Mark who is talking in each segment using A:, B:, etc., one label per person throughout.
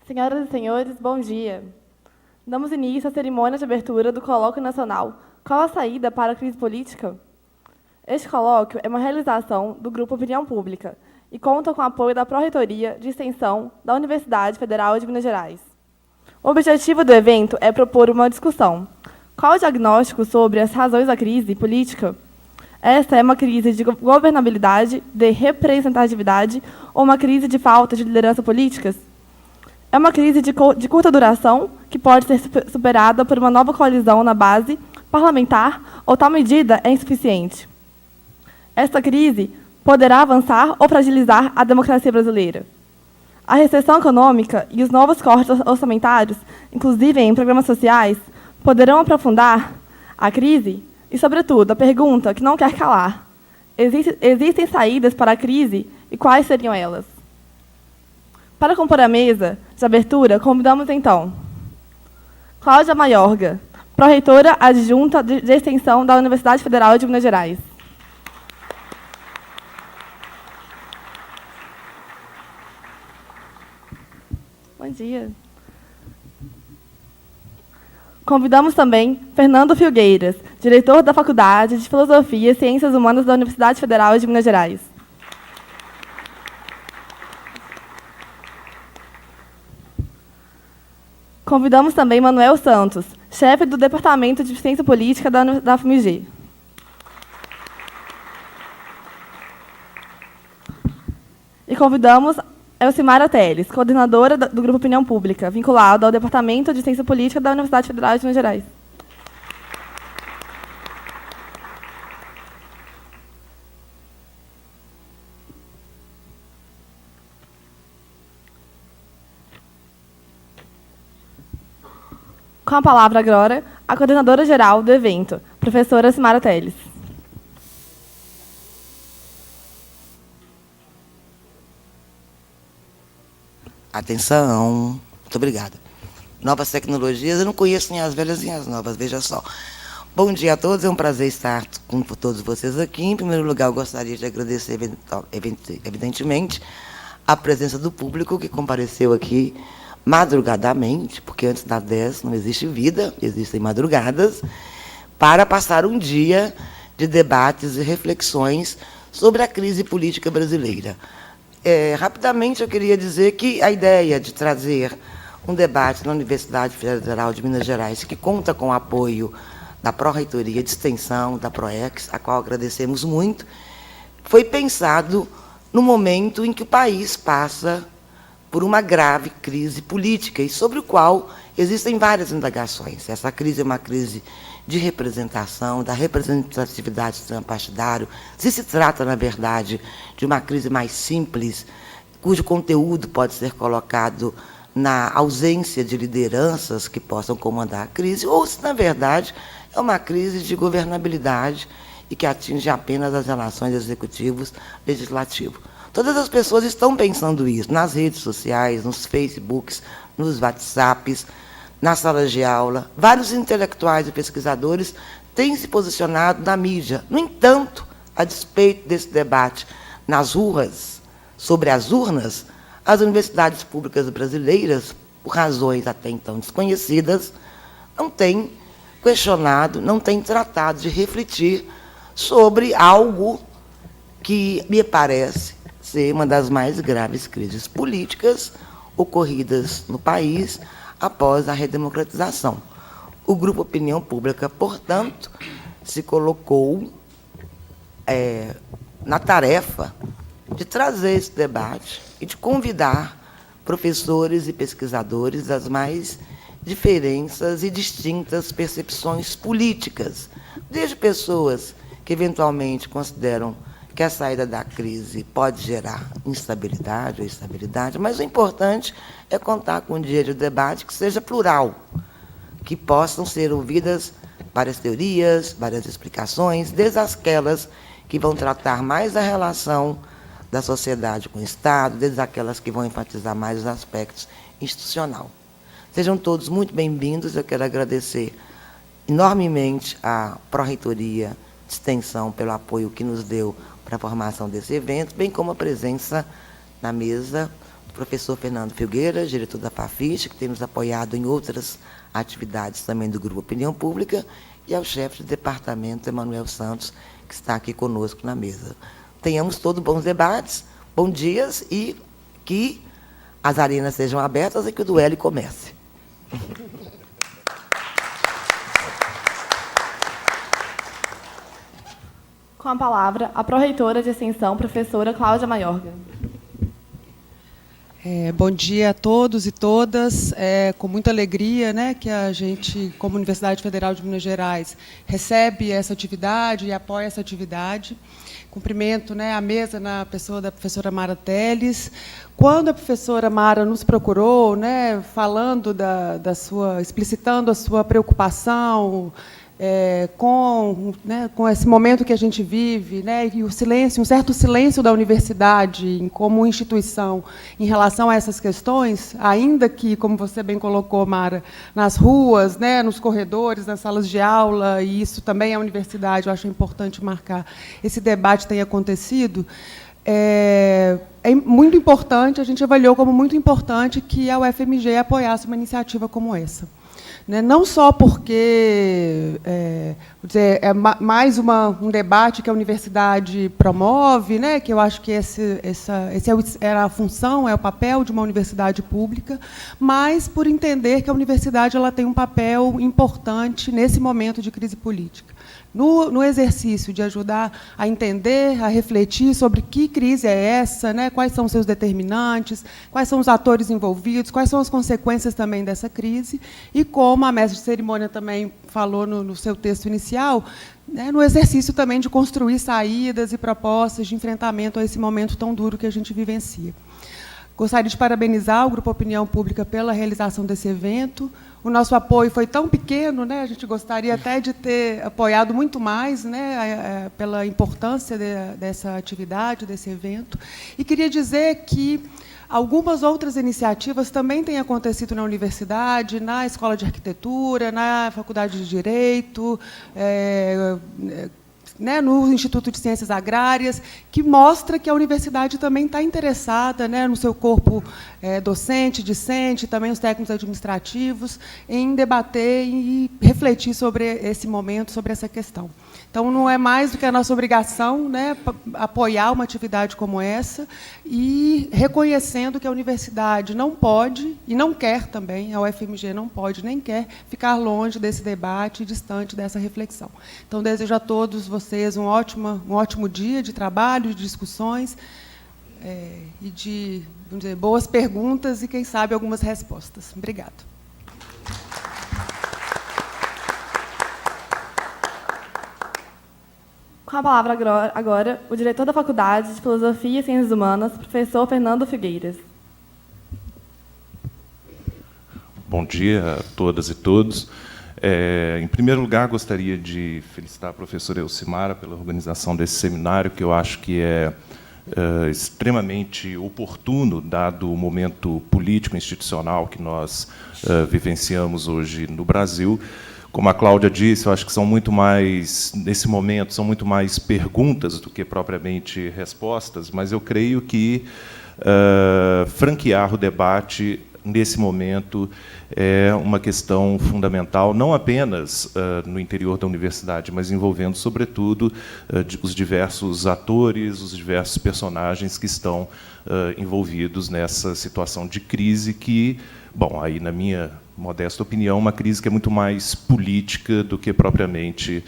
A: Senhoras e senhores, bom dia. Damos início à cerimônia de abertura do Colóquio Nacional Qual a Saída para a Crise Política? Este colóquio é uma realização do Grupo Opinião Pública e conta com o apoio da Pró-Reitoria de Extensão da Universidade Federal de Minas Gerais. O objetivo do evento é propor uma discussão. Qual o diagnóstico sobre as razões da crise política? Esta é uma crise de governabilidade, de representatividade ou uma crise de falta de liderança políticas? É uma crise de curta duração que pode ser superada por uma nova coalizão na base parlamentar ou tal medida é insuficiente. Esta crise poderá avançar ou fragilizar a democracia brasileira. A recessão econômica e os novos cortes orçamentários, inclusive em programas sociais, poderão aprofundar a crise e, sobretudo, a pergunta que não quer calar: existem saídas para a crise e quais seriam elas? Para compor a mesa de abertura, convidamos, então, Cláudia Maiorga, pró-reitora adjunta de Extensão da Universidade Federal de Minas Gerais. Bom dia. Convidamos também Fernando Filgueiras, diretor da Faculdade de Filosofia e Ciências Humanas da Universidade Federal de Minas Gerais. Convidamos também Manuel Santos, chefe do Departamento de Ciência Política da FMG. E convidamos Elcimara Teles, coordenadora do Grupo Opinião Pública, vinculado ao Departamento de Ciência Política da Universidade Federal de Minas Gerais. Com a palavra agora, a coordenadora-geral do evento, professora Elcimara Teles.
B: Atenção, muito obrigada. Novas tecnologias, eu não conheço nem as velhas nem as novas, veja só. Bom dia a todos, é um prazer estar com todos vocês aqui. Em primeiro lugar, eu gostaria de agradecer, evidentemente, a presença do público que compareceu aqui madrugadamente, porque antes das 10 não existe vida, existem madrugadas, para passar um dia de debates e reflexões sobre a crise política brasileira. Rapidamente, eu queria dizer que a ideia de trazer um debate na Universidade Federal de Minas Gerais, que conta com o apoio da Pró-Reitoria de Extensão, da PROEX, a qual agradecemos muito, foi pensado no momento em que o país passa por uma grave crise política e sobre o qual existem várias indagações. Essa crise é uma crise de representação, da representatividade do sistema partidário, se trata, na verdade, de uma crise mais simples, cujo conteúdo pode ser colocado na ausência de lideranças que possam comandar a crise, ou se, na verdade, é uma crise de governabilidade e que atinge apenas as relações executivo-legislativo. Todas as pessoas estão pensando isso, nas redes sociais, nos Facebooks, nos WhatsApps, nas salas de aula. Vários intelectuais e pesquisadores têm se posicionado na mídia. No entanto, a despeito desse debate nas ruas, sobre as urnas, as universidades públicas brasileiras, por razões até então desconhecidas, não têm questionado, não têm tratado de refletir sobre algo que me parece ser uma das mais graves crises políticas ocorridas no país após a redemocratização. O Grupo Opinião Pública, portanto, se colocou na tarefa de trazer esse debate e de convidar professores e pesquisadores das mais diferentes e distintas percepções políticas, desde pessoas que eventualmente consideram que a saída da crise pode gerar instabilidade ou estabilidade, mas o importante é contar com um dia de debate que seja plural, que possam ser ouvidas várias teorias, várias explicações, desde aquelas que vão tratar mais da relação da sociedade com o Estado, desde aquelas que vão enfatizar mais os aspectos institucional. Sejam todos muito bem-vindos, eu quero agradecer enormemente à Pró-Reitoria de Extensão pelo apoio que nos deu para a formação desse evento, bem como a presença na mesa professor Fernando Filgueiras, diretor da Fafiche, que tem nos apoiado em outras atividades também do Grupo Opinião Pública, e ao chefe de departamento, Emanuel Santos, que está aqui conosco na mesa. Tenhamos todos bons debates, bons dias e que as arenas sejam abertas e que o duelo comece.
A: Com a palavra, a pró-reitora de extensão, professora Cláudia Maiorga.
C: Bom dia a todos e todas. Com muita alegria, né, que a gente, como Universidade Federal de Minas Gerais, recebe essa atividade e apoia essa atividade. Cumprimento, né, a mesa na pessoa da professora Mara Teles. Quando a professora Mara nos procurou, né, falando explicitando a sua preocupação com esse momento que a gente vive, né, e o silêncio, um certo silêncio da universidade como instituição em relação a essas questões, ainda que, como você bem colocou, Mara, nas ruas, né, nos corredores, nas salas de aula, e isso também é a universidade, eu acho importante marcar, esse debate tem acontecido. É muito importante, a gente avaliou como muito importante que a UFMG apoiasse uma iniciativa como essa. Não só porque é mais um debate que a universidade promove, né, que eu acho que essa é a função, é o papel de uma universidade pública, mas por entender que a universidade ela tem um papel importante nesse momento de crise política. No exercício de ajudar a entender, a refletir sobre que crise é essa, né, quais são os seus determinantes, quais são os atores envolvidos, quais são as consequências também dessa crise, e como a mestre de cerimônia também falou no seu texto inicial, né, no exercício também de construir saídas e propostas de enfrentamento a esse momento tão duro que a gente vivencia. Gostaria de parabenizar o Grupo Opinião Pública pela realização desse evento. O nosso apoio foi tão pequeno, né, a gente gostaria até de ter apoiado muito mais, né, pela importância dessa atividade, desse evento. E queria dizer que algumas outras iniciativas também têm acontecido na universidade, na Escola de Arquitetura, na Faculdade de Direito, no Instituto de Ciências Agrárias, que mostra que a universidade também está interessada, né, no seu corpo docente, discente, também os técnicos administrativos, em debater e refletir sobre esse momento, sobre essa questão. Então, não é mais do que a nossa obrigação, né, apoiar uma atividade como essa e reconhecendo que a universidade não pode, e não quer também, a UFMG não pode nem quer, ficar longe desse debate, distante dessa reflexão. Então, desejo a todos vocês um ótimo dia de trabalho, de discussões, e de, vamos dizer, boas perguntas e, quem sabe, algumas respostas. Obrigada.
A: Com a palavra agora, o diretor da Faculdade de Filosofia e Ciências Humanas, professor Fernando Filgueiras.
D: Bom dia a todas e todos. Em primeiro lugar, gostaria de felicitar a professora Elcimara pela organização desse seminário, que eu acho que é extremamente oportuno, dado o momento político e institucional que nós vivenciamos hoje no Brasil. Como a Cláudia disse, eu acho que são muito mais, nesse momento, são muito mais perguntas do que propriamente respostas, mas eu creio que franquear o debate nesse momento é uma questão fundamental, não apenas no interior da universidade, mas envolvendo, sobretudo, os diversos atores, os diversos personagens que estão envolvidos nessa situação de crise que, bom, aí, na minha modesta opinião, uma crise que é muito mais política do que propriamente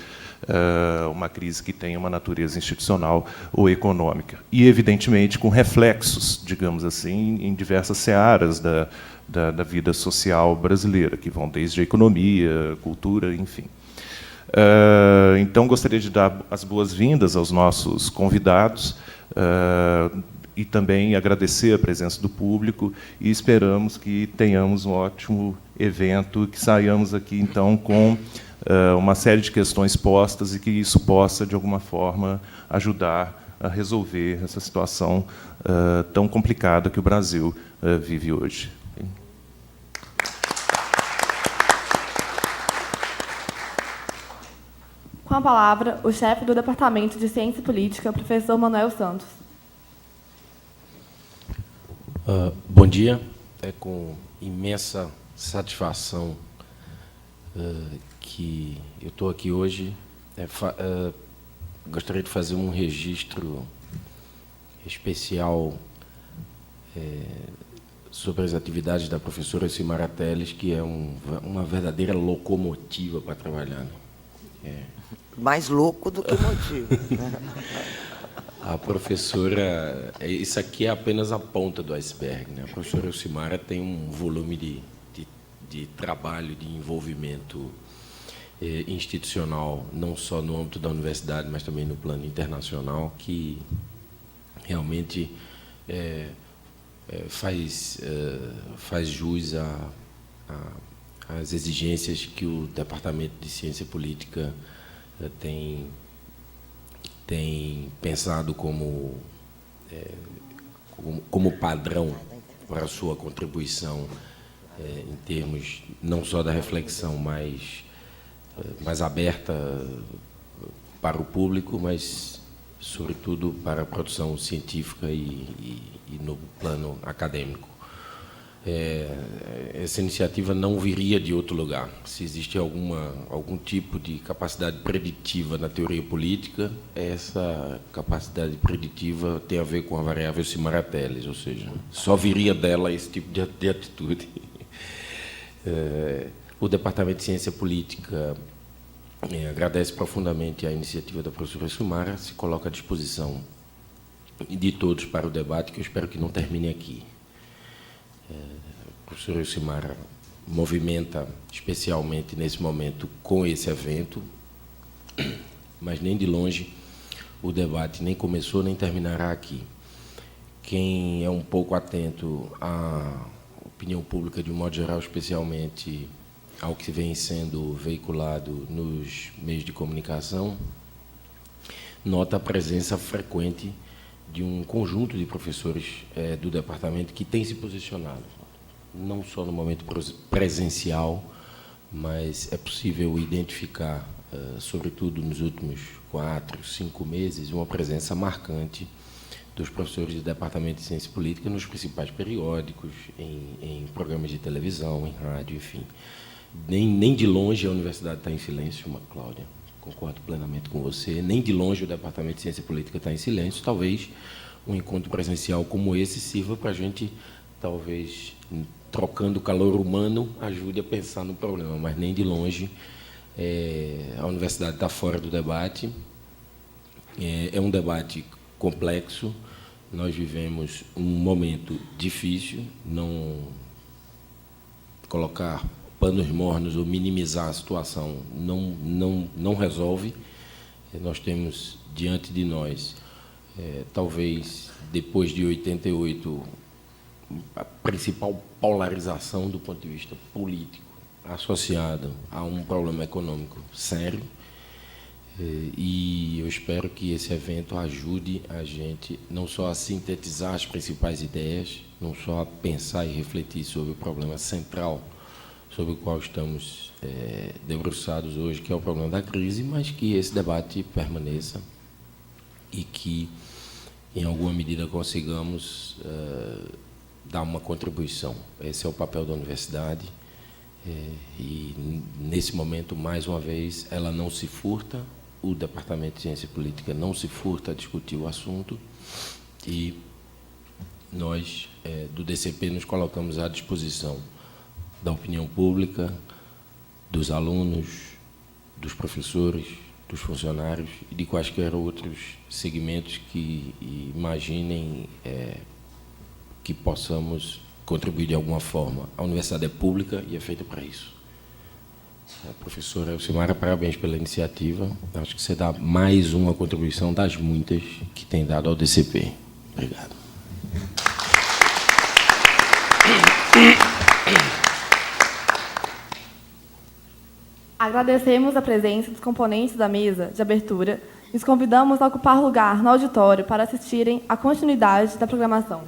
D: uma crise que tem uma natureza institucional ou econômica. E, evidentemente, com reflexos, digamos assim, em diversas searas da vida social brasileira, que vão desde a economia, cultura, enfim. Então, gostaria de dar as boas-vindas aos nossos convidados, e também agradecer a presença do público, e esperamos que tenhamos um ótimo evento, que saiamos aqui, então, com uma série de questões postas e que isso possa, de alguma forma, ajudar a resolver essa situação tão complicada que o Brasil vive hoje.
A: Com a palavra, o chefe do Departamento de Ciência Política, professor Manuel Santos.
E: Bom dia. É com imensa satisfação que eu estou aqui hoje. Gostaria de fazer um registro especial sobre as atividades da professora Elcimara Teles, que é uma verdadeira locomotiva para trabalhar.
B: Mais louco do que motivo. Né?
E: A professora... Isso aqui é apenas a ponta do iceberg. Né? A professora Elcimara tem um volume de trabalho, de envolvimento institucional, não só no âmbito da universidade, mas também no plano internacional, que realmente faz jus às exigências que o Departamento de Ciência Política tem pensado como padrão para a sua contribuição em termos não só da reflexão mais aberta para o público, mas, sobretudo, para a produção científica e no plano acadêmico. Essa iniciativa não viria de outro lugar. Se existe algum tipo de capacidade preditiva na teoria política, essa capacidade preditiva tem a ver com a variável Elcimara Teles, ou seja, só viria dela esse tipo de atitude. O Departamento de Ciência Política agradece profundamente a iniciativa da professora Elcimara, se coloca à disposição de todos para o debate, que eu espero que não termine aqui. A professora Elcimara movimenta especialmente nesse momento com esse evento, mas nem de longe o debate nem começou nem terminará aqui. Quem é um pouco atento à opinião pública de um modo geral, especialmente ao que vem sendo veiculado nos meios de comunicação, nota a presença frequente de um conjunto de professores do departamento que tem se posicionado, não só no momento presencial, mas é possível identificar, sobretudo nos últimos 4, 5 meses, uma presença marcante dos professores do Departamento de Ciência Política nos principais periódicos, em programas de televisão, em rádio, enfim. Nem de longe a universidade está em silêncio, Cláudia. Concordo plenamente com você. Nem de longe o Departamento de Ciência Política está em silêncio. Talvez um encontro presencial como esse sirva para a gente, talvez, trocando calor humano, ajude a pensar no problema, mas nem de longe a universidade está fora do debate. É um debate complexo. Nós vivemos um momento difícil. Não colocar panos mornos ou minimizar a situação não resolve. Nós temos diante de nós, talvez depois de 88, a principal polarização do ponto de vista político associada a um problema econômico sério. E eu espero que esse evento ajude a gente não só a sintetizar as principais ideias, não só a pensar e refletir sobre o problema central sobre o qual estamos debruçados hoje, que é o problema da crise, mas que esse debate permaneça e que, em alguma medida, consigamos dar uma contribuição. Esse é o papel da universidade e, nesse momento, mais uma vez, ela não se furta, o Departamento de Ciência Política não se furta a discutir o assunto e nós, do DCP, nos colocamos à disposição da opinião pública, dos alunos, dos professores, dos funcionários e de quaisquer outros segmentos que imaginem que possamos contribuir de alguma forma. A universidade é pública e é feita para isso. A professora Elcimara, parabéns pela iniciativa. Acho que você dá mais uma contribuição das muitas que tem dado ao DCP. Obrigado.
A: Agradecemos a presença dos componentes da mesa de abertura e os convidamos a ocupar lugar no auditório para assistirem à continuidade da programação.